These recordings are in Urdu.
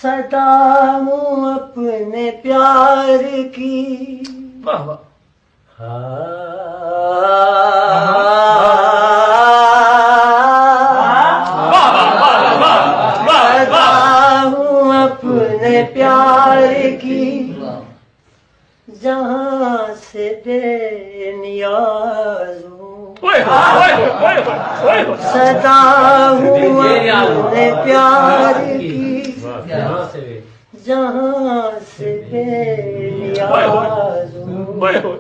صدا ہوں اپنے پیار کی واہ واہ صدا ہوں اپنے پیار کی جہاں سے بے نیاز ہوں صدا ہوں اپنے پیار کی جہاں سے بے نیاز ہوں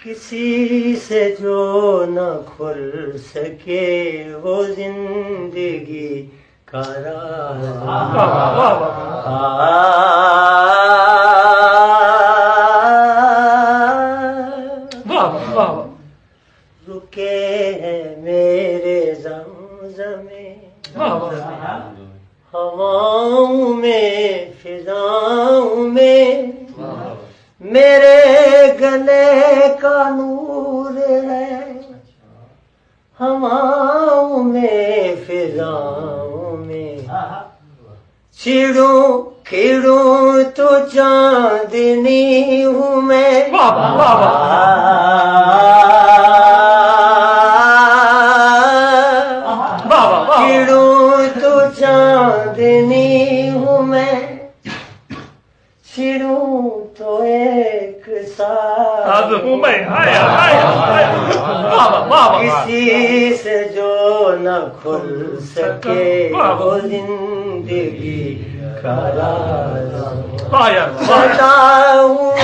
کسی سے جو نہ کھل سکے وہ زندگی کا راز رکے ہیں میرے زمزمے ہواؤں میں فضاؤں میں میرے گلے کا نور ہے ہواؤں میں فضاؤں میں چھڑوں کھڑوں تو چاندنی ہوں میں چھڑوں تو چاندنی ہوں میں چھڑوں تو ایک ساتھ کسی سے جو نہ کھل سکے وہ زندگی کا راز بتاؤں